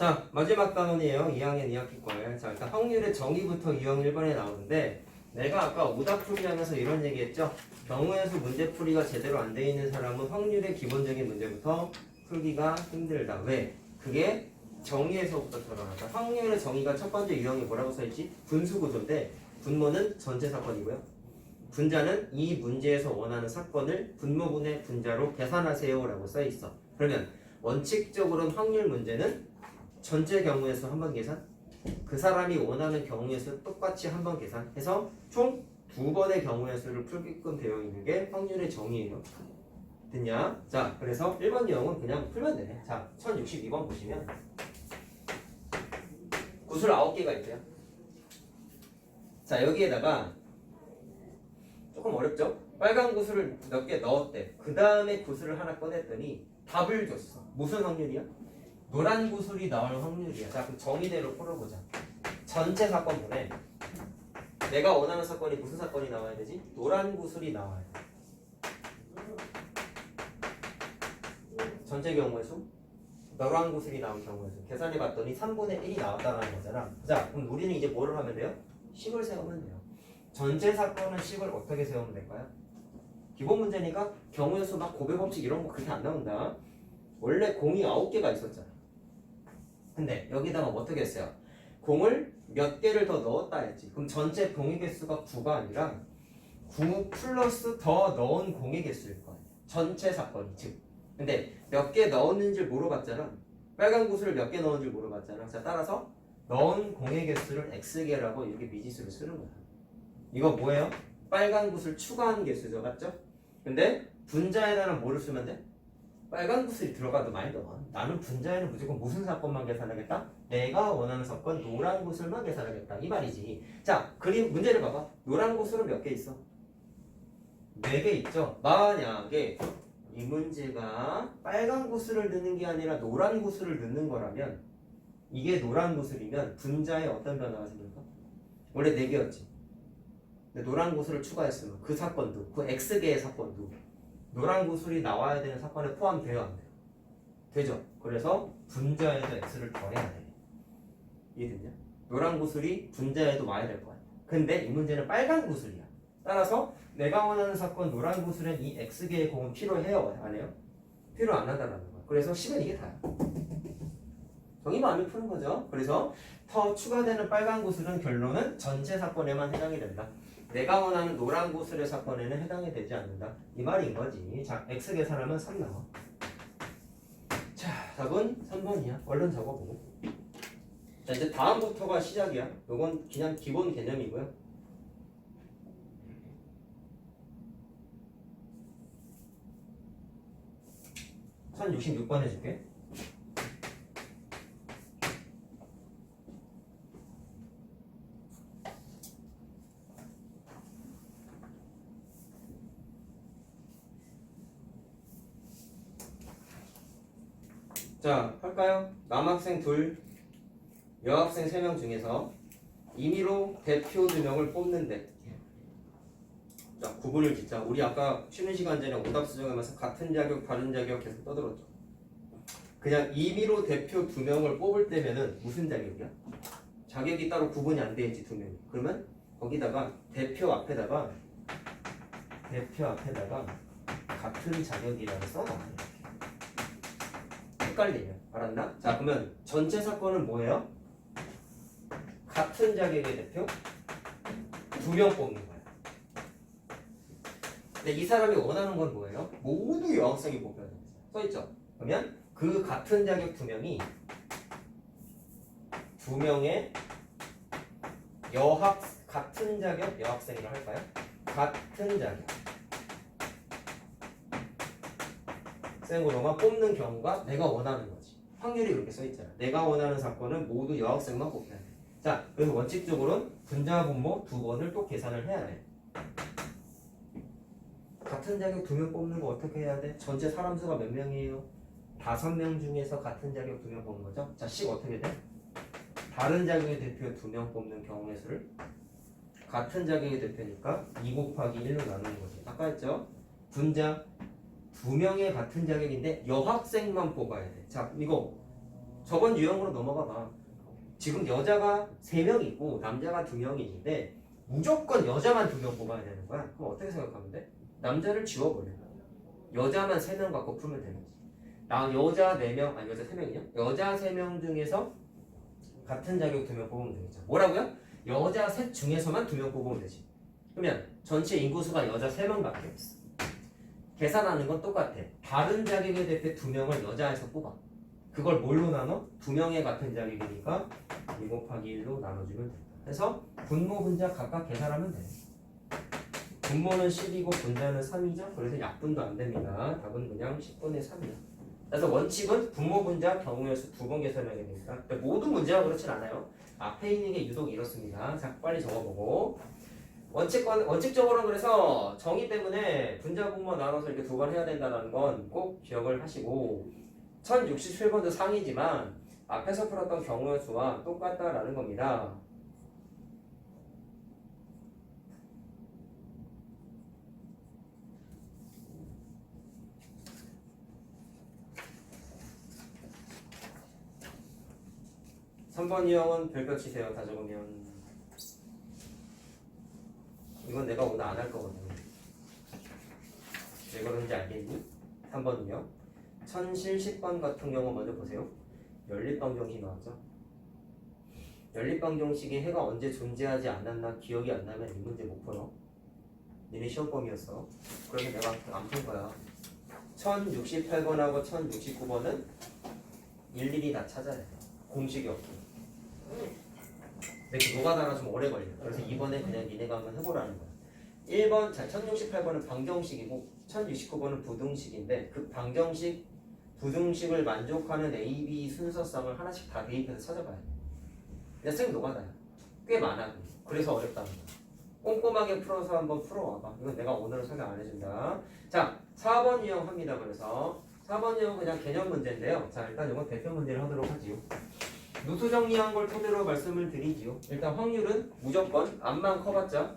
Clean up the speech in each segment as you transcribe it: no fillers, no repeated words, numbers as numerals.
자, 마지막 단원이에요. 2학년 2학기 거예요. 자, 일단 확률의 정의부터 유형 1번에 나오는데 내가 아까 오답풀이 하면서 이런 얘기했죠. 경우의 수 문제풀이가 제대로 안 돼 있는 사람은 확률의 기본적인 문제부터 풀기가 힘들다. 왜? 그게 정의에서부터 드러난다. 확률의 정의가 첫 번째 유형이 뭐라고 써있지? 분수구조인데 분모는 전체 사건이고요. 분자는 이 문제에서 원하는 사건을 분모분의 분자로 계산하세요 라고 써있어. 그러면 원칙적으로는 확률 문제는 전체 경우의 수 한 번 계산, 그 사람이 원하는 경우의 수 똑같이 한 번 계산해서 총 2번의 경우의 수를 풀게끔 되어 있는 게 확률의 정의예요. 됐냐? 자, 그래서 1번 유형은 그냥 풀면 되네. 자, 1062번 보시면 구술 9개가 있대요. 자, 여기에다가 조금 어렵죠? 빨간 구슬을 몇 개 넣었대. 그 다음에 구슬을 하나 꺼냈더니 답을 줬어. 무슨 확률이야? 노란 구슬이 나올 확률이야. 자, 그럼 정의대로 풀어보자. 전체 사건분에 내가 원하는 사건이 무슨 사건이 나와야 되지? 노란 구슬이 나와야 돼. 전체 경우의 수? 노란 구슬이 나온 경우의 수. 계산해봤더니 3분의 1이 나왔다는 거잖아. 자, 그럼 우리는 이제 뭐를 하면 돼요? 식을 세우면 돼요. 전체 사건은 식을 어떻게 세우면 될까요? 기본 문제니까 경우의 수 막 고배 법칙 이런 거 그렇게 안 나온다. 원래 공이 9개가 있었잖아. 근데 여기다가 어떻게 했어요? 공을 몇 개를 더 넣었다 했지. 그럼 전체 공의 개수가 9가 아니라 9 플러스 더 넣은 공의 개수일 거야. 전체 사건이 즉. 근데 몇 개 넣었는지 물어봤잖아. 빨간 구슬을 몇 개 넣었는지 물어봤잖아. 자, 따라서 넣은 공의 개수를 x개라고 이렇게 미지수를 쓰는 거야. 이거 뭐예요? 빨간 구슬 추가한 개수죠. 맞죠? 근데 분자에다는 뭐를 쓰면 돼? 빨간 구슬이 들어가도 말도 나는 분자에는 무조건 무슨 사건만 계산하겠다? 내가 원하는 사건 노란 구슬만 계산하겠다 이 말이지. 자, 그림 문제를 봐봐. 노란 구슬은 몇 개 있어? 4개 있죠? 만약에 이 문제가 빨간 구슬을 넣는 게 아니라 노란 구슬을 넣는 거라면 이게 노란 구슬이면 분자에 어떤 변화가 생길까? 원래 4개였지. 근데 노란 구슬을 추가했으면 그 사건도 그 X개의 사건도 노란 구슬이 나와야 되는 사건에 포함돼요 안 돼요? 되죠? 그래서 분자에도 X를 더해야 돼. 이해됐냐? 노란 구슬이 분자에도 와야 될 거야. 근데 이 문제는 빨간 구슬이야. 따라서 내가 원하는 사건 노란 구슬엔 이 X개의 공은 필요해요? 안 해요? 필요 안 한다는 거야. 그래서 식은 이게 다야. 정의만 알면 푸는 거죠. 그래서 더 추가되는 빨간 구슬은 결론은 전체 사건에만 해당이 된다. 내가 원하는 노란 구슬의 사건에는 해당이 되지 않는다. 이 말인 거지. 자, x 계산하면 3 나와. 자, 답은 3번이야. 얼른 적어보고. 자, 이제 다음부터가 시작이야. 요건 그냥 기본 개념이고요. 한 66번 해줄게. 자, 할까요? 남학생 2, 여학생 3명 중에서 임의로 대표 2명을 뽑는데 자, 구분을 짓자. 우리 아까 쉬는 시간 전에 오답 수정하면서 같은 자격, 다른 자격 계속 떠들었죠. 그냥 임의로 대표 2명을 뽑을 때면은 무슨 자격이야? 자격이 따로 구분이 안 돼 있지 2명이. 그러면 거기다가 대표 앞에다가 같은 자격이라고 써놔. 헷갈리면 알았나? 자, 그러면 전체 사건은 뭐예요? 같은 자격의 대표 2명 뽑는 거야. 근데 이 사람이 원하는 건 뭐예요? 모두 여학생이 뽑혀야 됩니다. 써있죠? 그러면 그 같은 자격 2명이 2명의 같은 자격 여학생이라 할까요? 같은 자격 생으로만 뽑는 경우가 내가 원하는 거지. 확률이 이렇게 써있잖아. 내가 원하는 사건은 모두 여학생만 뽑혀야 돼. 자, 그래서 원칙적으로는 분자 분모 2번을 또 계산을 해야 돼. 같은 자격 2명 뽑는 거 어떻게 해야 돼? 전체 사람 수가 몇 명이에요? 5명 중에서 같은 자격 2명 뽑는 거죠. 자, 식 어떻게 돼? 다른 자격의 대표 2명 뽑는 경우의 수를 같은 자격의 대표니까 2 곱하기 1로 나누는 거지. 아까 했죠? 분자 2명의 같은 자격인데 여학생만 뽑아야 돼. 자, 이거 저번 유형으로 넘어가 봐. 지금 여자가 3명 있고 남자가 2명이 있는데 무조건 여자만 2명 뽑아야 되는 거야. 그럼 어떻게 생각하면 돼? 남자를 지워버려. 여자만 3명 갖고 풀면 되는 거지. 나 여자 4명, 아니 여자 3명이요? 여자 3명 중에서 같은 자격 2명 뽑으면 되겠죠. 뭐라고요? 여자 셋 중에서만 2명 뽑으면 되지. 그러면 전체 인구수가 여자 3명밖에 없어. 계산하는 건 똑같아. 다른 자격에 대해 2명을 여자에서 뽑아. 그걸 뭘로 나눠? 2명의 같은 자격이니까 2 곱하기 1로 나눠주면 된다. 그래서 분모 분자 각각 계산하면 돼. 분모는 10이고 분자는 3이죠. 그래서 약분도 안 됩니다. 답은 그냥 10분의 3이야. 그래서 원칙은 분모 분자 경우에서 2번 계산해야 되니까. 모든 문제가 그렇진 않아요. 앞에 있는 게 유독 이렇습니다. 자, 빨리 적어보고. 원칙적으로는 그래서 정의 때문에 분자 분모 나눠서 이렇게 2번 해야 된다는 건 꼭 기억을 하시고 1067번도 상이지만 앞에서 풀었던 경우의 수와 똑같다라는 겁니다. 삼 번 유형은 별표 치세요. 다 적으면. 이건 내가 오늘 안 할 거거든. 왜 그런지 알겠니? 3번 유형. 1070번 같은 경우 먼저 보세요. 연립방정식 나왔죠? 연립방정식이 해가 언제 존재하지 않았나 기억이 안 나면 이 문제 못 풀어. 니네 시험범위였어. 그래서 내가 안 푼 거야. 1068번하고 1069번은 일일이 다 찾아야 돼. 공식이 없고. 근데 그 노가다가 좀 오래 걸려. 그래서 이번에 그냥 니네가 한번 해보라는 거야. 1번, 자, 1068번은 방정식이고 1069번은 부등식인데 그 방정식, 부등식을 만족하는 A, B 순서성을 하나씩 다 대입해서 찾아봐야 돼. 그냥 생 노가다야. 꽤 많아. 그래서 어렵다는 거야. 꼼꼼하게 풀어서 한번 풀어와봐. 이건 내가 오늘은 설명 안 해준다. 자, 4번 유형 합니다. 그래서 4번 유형은 그냥 개념 문제인데요. 자, 일단 이건 대표 문제를 하도록 하지요. 누수 정리한 걸 토대로 말씀을 드리지요. 일단 확률은 무조건 앞만 커봤자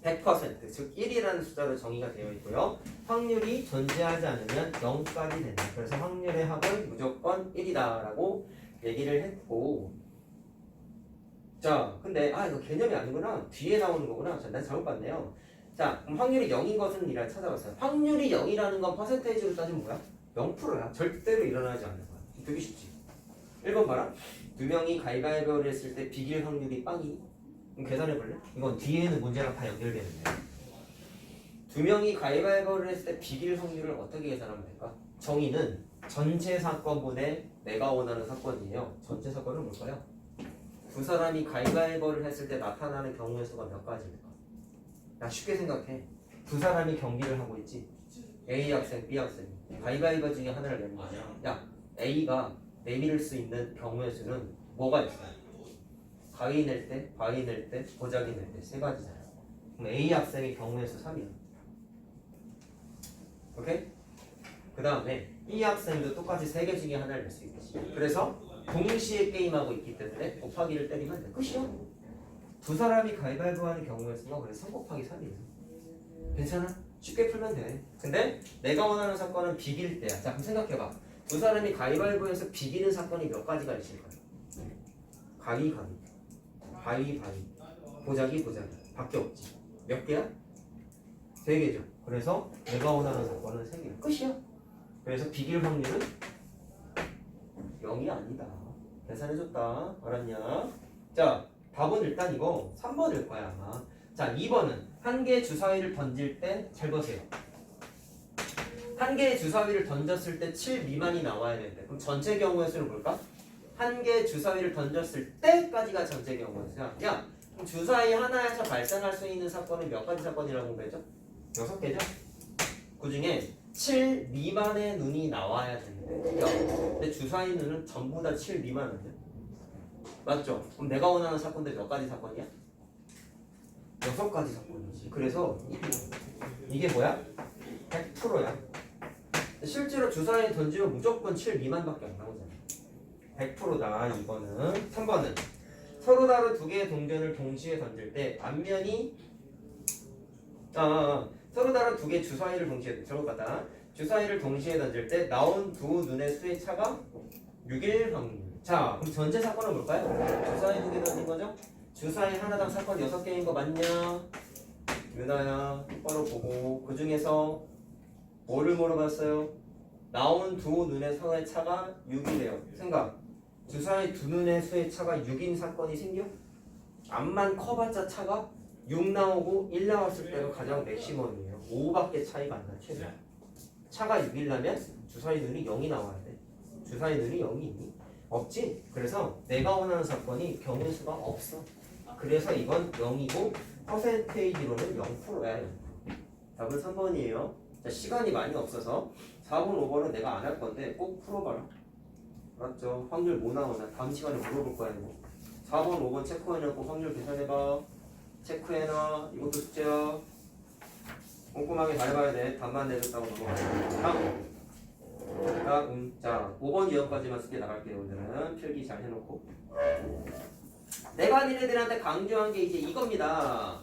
100%, 즉 1이라는 숫자로 정의가 되어 있고요. 확률이 존재하지 않으면 0까지 된다. 그래서 확률의 합은 무조건 1이다라고 얘기를 했고, 자, 근데 이거 개념이 아니구나. 뒤에 나오는 거구나. 자, 난 잘못 봤네요. 자, 그럼 확률이 0인 것은 이라 찾아봤어요. 확률이 0이라는 건 퍼센테이지로 따지면 뭐야? 0%야. 절대로 일어나지 않는 거야. 되게 쉽지. 1번 봐라. 2명이 가위바위보를 했을 때 비길 확률이 빵이. 그럼 계산해볼래? 이건 뒤에 있는 문제랑 다 연결되는데. 2명이 가위바위보를 했을 때 비길 확률을 어떻게 계산하면 될까? 정의는 전체 사건분의 내가 원하는 사건이에요. 전체 사건은 뭘까요? 두 사람이 가위바위보를 했을 때 나타나는 경우의 수가 몇 가지일까? 야, 쉽게 생각해. 두 사람이 경기를 하고 있지. A 학생, B 학생. 가위바위보 중에 하나를 내는 거야. 야, A가 내밀 수 있는 경우의 수는 뭐가 있어요? 가위 낼 때, 바위 낼 때, 보자기 낼 때 세 가지잖아요. 그럼 A 학생의 경우의 수 3이야. 오케이? 그 다음에 B 학생도 똑같이 3개 중에 하나를 낼 수 있겠지. 그래서 동시에 게임하고 있기 때문에 곱하기를 때리면 돼. 끝이야. 두 사람이 가위바위보 하는 경우의 수가 그래서 3 곱하기 3이에요. 괜찮아? 쉽게 풀면 돼. 근데 내가 원하는 사건은 비길 때야. 자, 그럼 생각해봐. 두 사람이 가위바위보에서 비기는 사건이 몇 가지가 있을까요? 가위, 바위, 보자기, 밖에 없지. 몇 개야? 3개죠. 그래서 내가 원하는 사건은 3개야. 끝이야. 그래서 비길 확률은 0이 아니다. 계산해줬다. 알았냐? 자, 답은 일단 이거 3번일 거야 아마. 자, 2번은 한 개의 주사위를 던질 때 잘 보세요. 한 개의 주사위를 던졌을 때 7 미만이 나와야 되는데 그럼 전체 경우의 수는 뭘까? 한 개의 주사위를 던졌을 때까지가 전체 경우의 수야. 야, 그럼 주사위 하나에서 발생할 수 있는 사건은 몇 가지 사건이라고 공부했죠? 6개죠? 그 중에 7 미만의 눈이 나와야 되는데 야, 근데 주사위 눈은 전부 다 7 미만 아니야? 맞죠? 그럼 내가 원하는 사건들 몇 가지 사건이야? 6가지 사건이지. 그래서 이게 뭐야? 100%야. 실제로 주사위 던지면 무조건 7 미만밖에 안 나오잖아. 100%다. 이거는 3번은 서로 다른 두 개의 동전을 동시에 던질 때 앞면이 서로 다른 두 개의 주사위를 동시에 잘못 봤다. 주사위를 동시에 던질 때 나온 두 눈의 수의 차가 6일 확률. 자, 그럼 전체 사건은 뭘까요? 주사위 2개 던진 거죠? 주사위 하나당 사건 6개인 거 맞냐? 유나야, 똑바로 보고. 그 중에서 뭐를 물어봤어요? 나온 두 눈의 수의 차가 6이래요. 생각. 주사위 두 눈의 수의 차가 6인 사건이 생겨? 앞만 커봤자 차가 6 나오고 1 나왔을 때가 가장 맥시멈이에요. 5밖에 차이가 안 나, 최대. 차가 6이려면 주사위 눈이 0이 나와야 돼. 주사위 눈이 0이 있니? 없지? 그래서 내가 원하는 사건이 경우의 수가 없어. 그래서 이건 0이고 퍼센테이지로는 0%야. 0%. 답은 3번이에요. 자, 시간이 많이 없어서 4번, 5번은 내가 안 할 건데 꼭 풀어봐라. 맞죠? 확률 뭐 나오나 다음 시간에 물어볼 거야. 이거. 4번, 5번 체크해놓고 확률 계산해봐. 체크해놔. 이것도 숙제야. 꼼꼼하게 잘 해봐야 돼. 답만 내줬다고 넘어가. 다음. 자, 5번 이형까지만 숙제 나갈게요. 오늘은 필기 잘 해놓고. 내가 니네들한테 강조한 게 이제 이겁니다.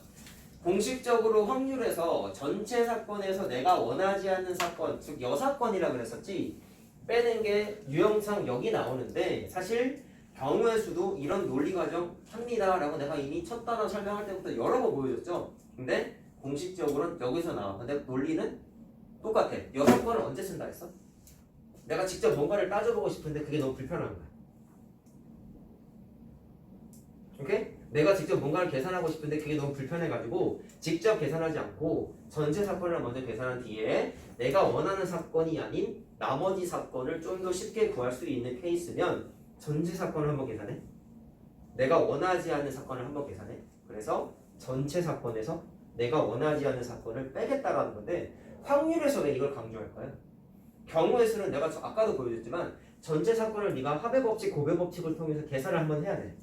공식적으로 확률에서 전체 사건에서 내가 원하지 않는 사건, 즉 여사건이라 그랬었지. 빼는 게 유형상 여기 나오는데 사실 경우의 수도 이런 논리 과정 합니다라고 내가 이미 첫 단어 설명할 때부터 여러 번 보여줬죠. 근데 공식적으로는 여기서 나와. 근데 논리는 똑같아. 여사건을 언제 쓴다 했어? 내가 직접 뭔가를 따져보고 싶은데 그게 너무 불편한 거야. 오케이? 내가 직접 뭔가를 계산하고 싶은데 그게 너무 불편해가지고 직접 계산하지 않고 전체 사건을 먼저 계산한 뒤에 내가 원하는 사건이 아닌 나머지 사건을 좀 더 쉽게 구할 수 있는 케이스면 전체 사건을 한번 계산해. 내가 원하지 않는 사건을 한번 계산해. 그래서 전체 사건에서 내가 원하지 않는 사건을 빼겠다라는 건데 확률에서 왜 이걸 강조할까요? 경우의 수는 내가 아까도 보여줬지만 전체 사건을 네가 합의 법칙, 고배 법칙을 통해서 계산을 한번 해야 돼.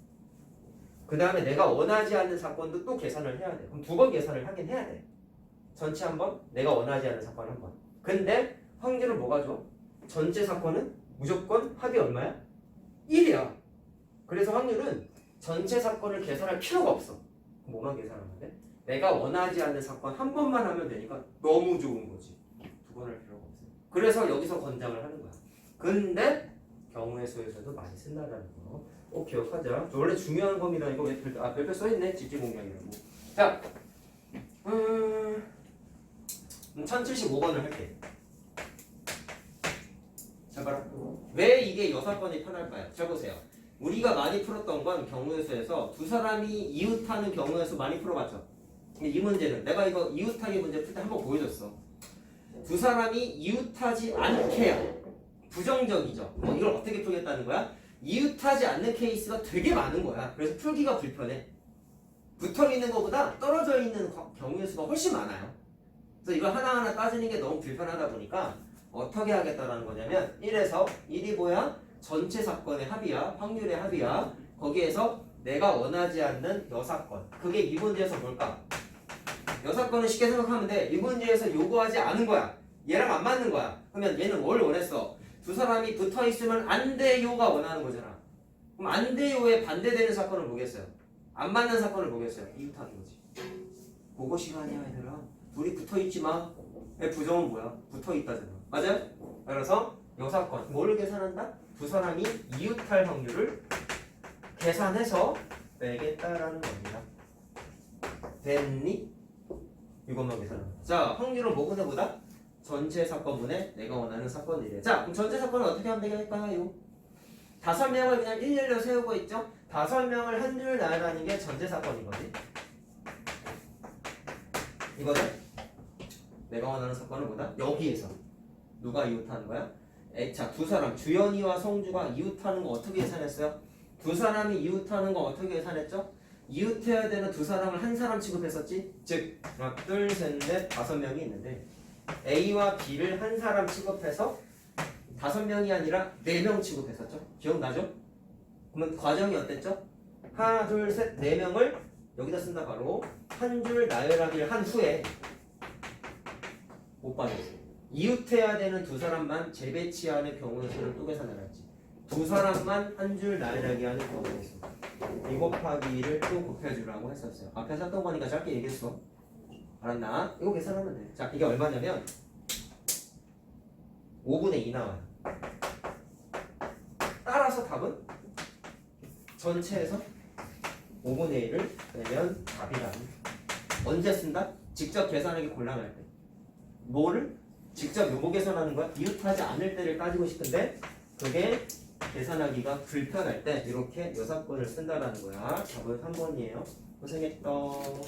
그 다음에 내가 원하지 않는 사건도 또 계산을 해야 돼. 그럼 두 번 계산을 하긴 해야 돼. 전체 한 번, 내가 원하지 않는 사건 한 번. 근데 확률은 뭐가 좋아? 전체 사건은 무조건 합이 얼마야? 1이야. 그래서 확률은 전체 사건을 계산할 필요가 없어. 뭐만 계산하는데? 내가 원하지 않는 사건 한 번만 하면 되니까 너무 좋은 거지. 두 번 할 필요가 없어. 그래서 여기서 권장을 하는 거야. 근데 경우의 수에서도 많이 쓴다는 거. 꼭 기억하자. 원래 중요한 겁니다. 이거 왜 별표 써있네. 집중 공략이라고. 자, 1075번을 할게. 자, 봐라. 왜 이게 여사건이 편할까요? 자, 보세요. 우리가 많이 풀었던 건 경우의 수에서 두 사람이 이웃하는 경우의 수 많이 풀어봤죠. 이 문제는 내가 이거 이웃하기 문제 풀 때 한번 보여줬어. 두 사람이 이웃하지 않게요. 부정적이죠. 뭐 이걸 어떻게 풀겠다는 거야? 이웃하지 않는 케이스가 되게 많은 거야. 그래서 풀기가 불편해. 붙어있는 것보다 떨어져 있는 경우의 수가 훨씬 많아요. 그래서 이걸 하나하나 따지는 게 너무 불편하다 보니까 어떻게 하겠다라는 거냐면 1에서 1이 뭐야? 전체 사건의 합이야. 확률의 합이야. 거기에서 내가 원하지 않는 여사건. 그게 이 문제에서 뭘까? 여사건은 쉽게 생각하면 돼. 이 문제에서 요구하지 않은 거야. 얘랑 안 맞는 거야. 그러면 얘는 뭘 원했어? 두 사람이 붙어있으면 안 돼요가 원하는 거잖아. 그럼 안 돼요에 반대되는 사건을 보겠어요. 안 맞는 사건을 보겠어요. 이웃하는 거지. 그거 시간이야 얘들아. 둘이 붙어있지 마. 부정은 뭐야? 붙어있다잖아. 맞아요? 그래서 여사건 뭐를 계산한다? 두 사람이 이웃할 확률을 계산해서 빼겠다라는 겁니다. 됐니? 이것만 계산하는 거야. 자, 확률은 뭐보다 보다? 전체 사건분의 내가 원하는 사건이래. 자, 그럼 전체 사건은 어떻게 하면 되겠을까요? 5명을 그냥 일렬로 세우고 있죠? 5명을 한 줄 나열하는 게 전체 사건이거든. 이거는 내가 원하는 사건은 뭐다? 여기에서 누가 이웃하는 거야? 자, 두 사람 주연이와 성주가 이웃하는 거 어떻게 계산했어요? 두 사람이 이웃하는 거 어떻게 계산했죠? 이웃해야 되는 두 사람을 한 사람 취급했었지? 즉 하나, 둘, 셋, 넷, 5명이 있는데 A와 B를 한 사람 취급해서 5명이 아니라 4명 취급했었죠? 기억나죠? 그러면 과정이 어땠죠? 하나, 둘, 셋, 4명을 여기다 쓴다. 바로 한 줄 나열하기를 한 후에 못 받았어. 이웃해야 되는 두 사람만 재배치하는 경우의 수를 또 계산해놨지. 두 사람만 한 줄 나열하기 하는 경우의 수. 2 곱하기 2를 또 곱해주라고 했었어요. 앞에서 했던 거니까 짧게 얘기했어. 알았나? 이거 계산하면 돼. 자, 이게 얼마냐면 5분의 2 나와요. 따라서 답은 전체에서 5분의 1을 내면 답이라는. 언제 쓴다? 직접 계산하기 곤란할 때. 뭐를? 직접 요거 계산하는 거야? 이웃하지 않을 때를 따지고 싶은데 그게 계산하기가 불편할 때 이렇게 요사건을 쓴다라는 거야. 답은 3번이에요. 고생했어.